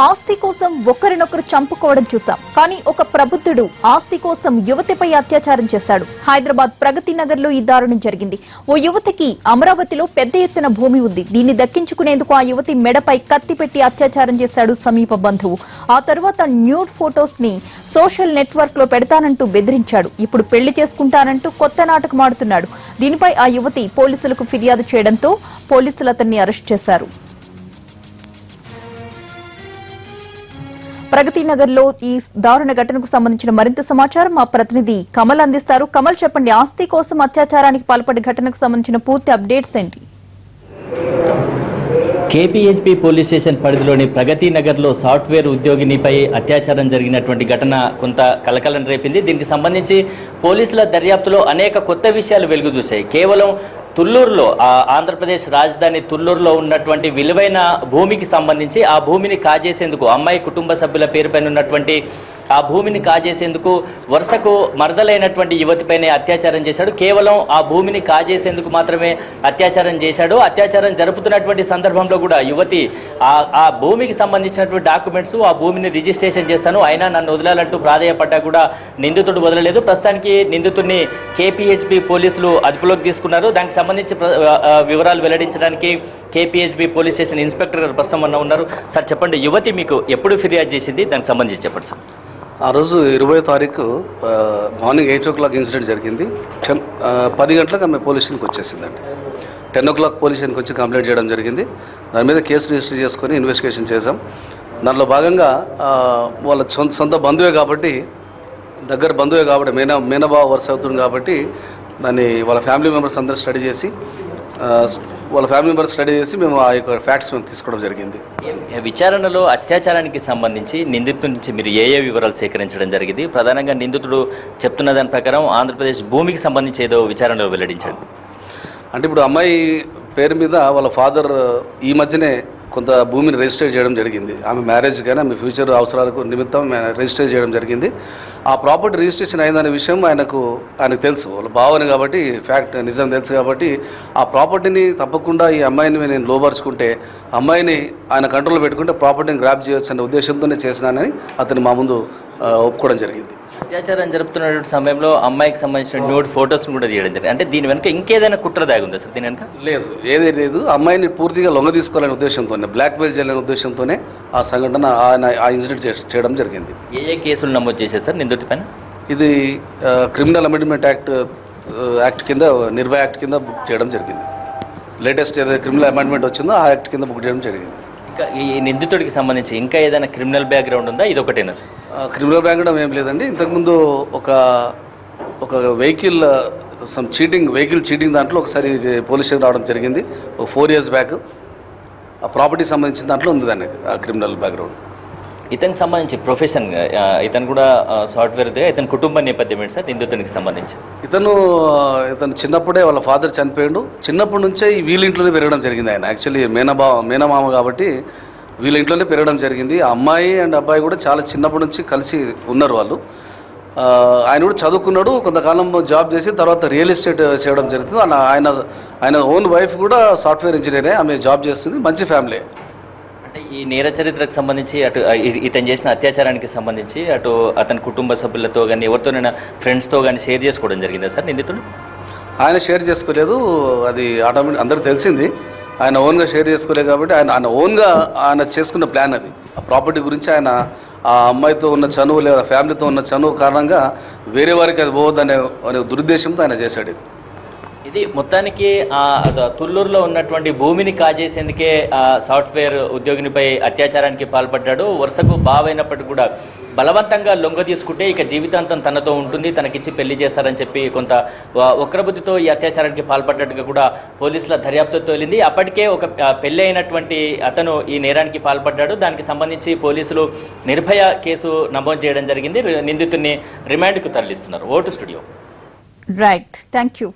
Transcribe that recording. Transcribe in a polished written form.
ఆస్తి కోసం ఒకరినొకరు చంపుకోవడం చూసాం. కానీ ఒక ప్రబుద్ధుడు ఆస్తి కోసం యువతిపై అత్యాచారం చేశాడు. హైదరాబాద్ ప్రగతి నగర్ లో ఈ దారుణం జరిగింది. ఓ యువతికి అమరావతిలో పెద్ద ఎత్తున భూమి ఉంది. దీన్ని దక్కించుకునేందుకు ఆ యువతి మెడపై కత్తి పెట్టి అత్యాచారం చేశాడు సమీప బంధువు. ఆ తర్వాత న్యూడ్ ఫోటోస్ ని సోషల్ నెట్వర్క్ లో పెడతానంటూ బెదిరించాడు. ఇప్పుడు పెళ్లి చేసుకుంటానంటూ కొత్త నాటకం ఆడుతున్నాడు. దీనిపై ఆ యువతి పోలీసులకు ఫిర్యాదు చేయడంతో పోలీసులు అతన్ని అరెస్ట్ చేశారు. ప్రగతి నగర్ లో ఈ దారుణ ఘటనకు సంబంధించిన మరింత సమాచారం మా ప్రతినిధి కమల్ అందిస్తారు. కమల్, చెప్పండి, ఆస్తి కోసం అత్యాచారానికి పాల్పడే ఘటనకు సంబంధించిన పూర్తి అప్డేట్స్ ఏంటి? కేపీహెచ్పీ పోలీస్ స్టేషన్ పరిధిలోని ప్రగతి నగర్లో సాఫ్ట్వేర్ ఉద్యోగినిపై అత్యాచారం జరిగినటువంటి ఘటన కొంత కలకలం రేపింది. దీనికి సంబంధించి పోలీసుల దర్యాప్తులో అనేక కొత్త విషయాలు వెలుగు చూశాయి. కేవలం తుళ్లూరులో, ఆంధ్రప్రదేశ్ రాజధాని తుళ్లూరులో ఉన్నటువంటి విలువైన భూమికి సంబంధించి ఆ భూమిని కాజేసేందుకు, అమ్మాయి కుటుంబ సభ్యుల పేరుపైన ఉన్నటువంటి ఆ భూమిని కాజేసేందుకు వరుసకు మరదలైనటువంటి యువతిపైనే అత్యాచారం చేశాడు. కేవలం ఆ భూమిని కాజేసేందుకు మాత్రమే అత్యాచారం చేశాడు. అత్యాచారం జరుపుతున్నటువంటి సందర్భంలో కూడా యువతి ఆ భూమికి సంబంధించినటువంటి డాక్యుమెంట్స్, ఆ భూమిని రిజిస్ట్రేషన్ చేస్తాను, అయినా నన్ను వదలాలంటూ ప్రాధేయపడ్డా కూడా నిందితుడు వదలలేదు. ప్రస్తుతానికి నిందితుడిని కేపీహెచ్పీ పోలీసులు అదుపులోకి తీసుకున్నారు. దానికి సంబంధించి వివరాలు వెల్లడించడానికి కేపీహెచ్పీ పోలీస్ స్టేషన్ ఇన్స్పెక్టర్ గారు ప్రస్తుతం ఉన్నారు. సార్, చెప్పండి, యువతి మీకు ఎప్పుడు ఫిర్యాదు చేసింది? దానికి సంబంధించి చెప్పండి సార్. ఆ రోజు 20వ తారీఖు మార్నింగ్ 8 o'clock ఇన్సిడెంట్ జరిగింది. 10 గంటలకు ఆమె పోలీస్ స్టేషన్కి వచ్చేసిందండి. 10 o'clock పోలీస్ స్టేషన్కి వచ్చి కంప్లైంట్ చేయడం జరిగింది. దాని మీద కేసు రిజిస్టర్ చేసుకొని ఇన్వెస్టిగేషన్ చేశాం. దానిలో భాగంగా వాళ్ళ సొంత బంధువే కాబట్టి, దగ్గర బంధువే కాబట్టి, మేనబావ వరుస అవుతుంది కాబట్టి దాన్ని వాళ్ళ ఫ్యామిలీ మెంబర్స్ అందరూ స్టడీ చేసి మేము ఆ యొక్క ఫ్యాక్ట్స్ మేము తీసుకోవడం జరిగింది. విచారణలో అత్యాచారానికి సంబంధించి నిందితుడి నుంచి మీరు ఏ వివరాలు సేకరించడం జరిగింది? ప్రధానంగా నిందితుడు చెప్తున్న దాని ప్రకారం ఆంధ్రప్రదేశ్ భూమికి సంబంధించి ఏదో విచారణలో వెల్లడించాడు. అంటే ఇప్పుడు అమ్మాయి పేరు మీద వాళ్ళ ఫాదర్ ఈ మధ్యనే కొంత భూమిని రిజిస్టర్ చేయడం జరిగింది. ఆమె మ్యారేజ్ కానీ ఆమె ఫ్యూచర్ అవసరాలకు నిమిత్తం రిజిస్టర్ చేయడం జరిగింది. ఆ ప్రాపర్టీ రిజిస్ట్రేషన్ అయిందనే విషయం ఆయనకు తెలుసు, వాళ్ళ భావన కాబట్టి, ఫ్యాక్ట్ నిజం తెలుసు కాబట్టి ఆ ప్రాపర్టీని తప్పకుండా ఈ అమ్మాయిని నేను లోపరుచుకుంటే, అమ్మాయిని ఆయన కంట్రోల్లో పెట్టుకుంటే ప్రాపర్టీని గ్రాప్ చేయొచ్చు అనే ఉద్దేశంతోనే చేసినానని అతను మా ముందు ఒప్పుకోవడం జరిగింది. అత్యాచారం జరుపుతున్న సమయంలో అమ్మాయికి సంబంధించిన న్యూడ్ ఫోటోస్ కూడా తీయడం జరిగింది. అంటే దీని వెనుక ఇంకేదైనా కుట్ర దాగి ఉందా సార్? దీని వెనుక ఏదీ లేదు. అమ్మాయిని పూర్తిగా లొంగ తీసుకోవాలనే ఉద్దేశంతోనే, బ్లాక్మెయిల్ చేయాలనే ఉద్దేశంతోనే ఆ సంఘటన, ఆ ఇన్సిడెంట్ చేయడం జరిగింది. ఏ కేసులు నమోదు చేశారు సార్ నిందితుడి పైన? ఇది క్రిమినల్ అమెండ్మెంట్ యాక్ట్ కింద, నిర్భయ యాక్ట్ కింద బుక్ చేయడం జరిగింది. లేటెస్ట్ ఏదైతే క్రిమినల్ అమెండ్మెంట్ వచ్చిందో ఆ యాక్ట్ కింద బుక్ చేయడం జరిగింది. ఇంకా ఈ నిందితుడికి సంబంధించి ఇంకా ఏదైనా క్రిమినల్ బ్యాక్గ్రౌండ్ ఉందా? ఇది ఒకటేనా సార్? క్రిమినల్ బ్యాక్గ్రౌండ్ ఏం లేదండి. ఇంతకుముందు ఒక వెహికల్ చీటింగ్ దాంట్లో ఒకసారి పోలీస్ స్టేషన్ రావడం జరిగింది. 4 years బ్యాక్. ఆ ప్రాపర్టీకి సంబంధించిన దాంట్లో ఉంది దాన్ని ఆ క్రిమినల్ బ్యాక్గ్రౌండ్. ఇతనికి సంబంధించి ప్రొఫెషన్, ఇతను కూడా సాఫ్ట్వేర్, ఇతని కుటుంబ నేపథ్యం ఏంటి సార్ నిందితునికి సంబంధించి? ఇతను చిన్నప్పుడే వాళ్ళ ఫాదర్ చనిపోయాడు. చిన్నప్పటి నుంచే వీళ్ళ ఇంట్లోనే పెరగడం జరిగింది. ఆయన యాక్చువల్లీ మేనమామ కాబట్టి వీళ్ళ ఇంట్లోనే పెరగడం జరిగింది. ఆ అమ్మాయి అండ్ అబ్బాయి కూడా చాలా చిన్నప్పటి నుంచి కలిసి ఉన్నారు వాళ్ళు. ఆయన కూడా చదువుకున్నాడు, కొంతకాలం జాబ్ చేసి తర్వాత రియల్ ఎస్టేట్ చేయడం జరుగుతుంది. ఆయన ఓన్ వైఫ్ కూడా సాఫ్ట్వేర్ ఇంజనీరే, ఆమె జాబ్ చేస్తుంది. మంచి ఫ్యామిలీ. అంటే ఈ నేర చరిత్రకు సంబంధించి, అటు ఇతను చేసిన అత్యాచారానికి సంబంధించి అటు అతని కుటుంబ సభ్యులతో కానీ ఎవరితోనైనా ఫ్రెండ్స్తో కానీ షేర్ చేసుకోవడం జరిగిందా సార్ నిందితుడు? ఆయన షేర్ చేసుకోలేదు, అది ఆటోమేటిక్ అందరికీ తెలిసింది. ఆయన ఓన్గా షేర్ చేసుకోలేదు కాబట్టి ఆయన ఓన్గా చేసుకున్న ప్లాన్ అది. ఆ ప్రాపర్టీ గురించి ఆయన ఆ అమ్మాయితో ఉన్న చనువు లేదా ఫ్యామిలీతో ఉన్న చనువు కారణంగా వేరే వారికి అది పోవద్దనే దురుద్దేశంతో ఆయన చేశాడు ఇది. ఇది మొత్తానికి తుళ్లూరులో ఉన్నటువంటి భూమిని కాజేసేందుకే సాఫ్ట్వేర్ ఉద్యోగినిపై అత్యాచారానికి పాల్పడ్డాడు. వరుసకు బావైనప్పటికీ కూడా బలవంతంగా లొంగ తీసుకుంటే ఇక జీవితాంతం తనతో ఉంటుంది, తనకిచ్చి పెళ్లి చేస్తారని చెప్పి కొంత వక్రబుద్ధితో ఈ అత్యాచారానికి పాల్పడ్డట్టుగా కూడా పోలీసుల దర్యాప్తు తేలింది. అప్పటికే ఒక పెళ్లి అయినటువంటి అతను ఈ నేరానికి పాల్పడ్డాడు. దానికి సంబంధించి పోలీసులు నిర్భయ కేసు నమోదు చేయడం జరిగింది. నిందితుడిని రిమాండ్కు తరలిస్తున్నారు. ఓటు స్టూడియో. Right, thank you.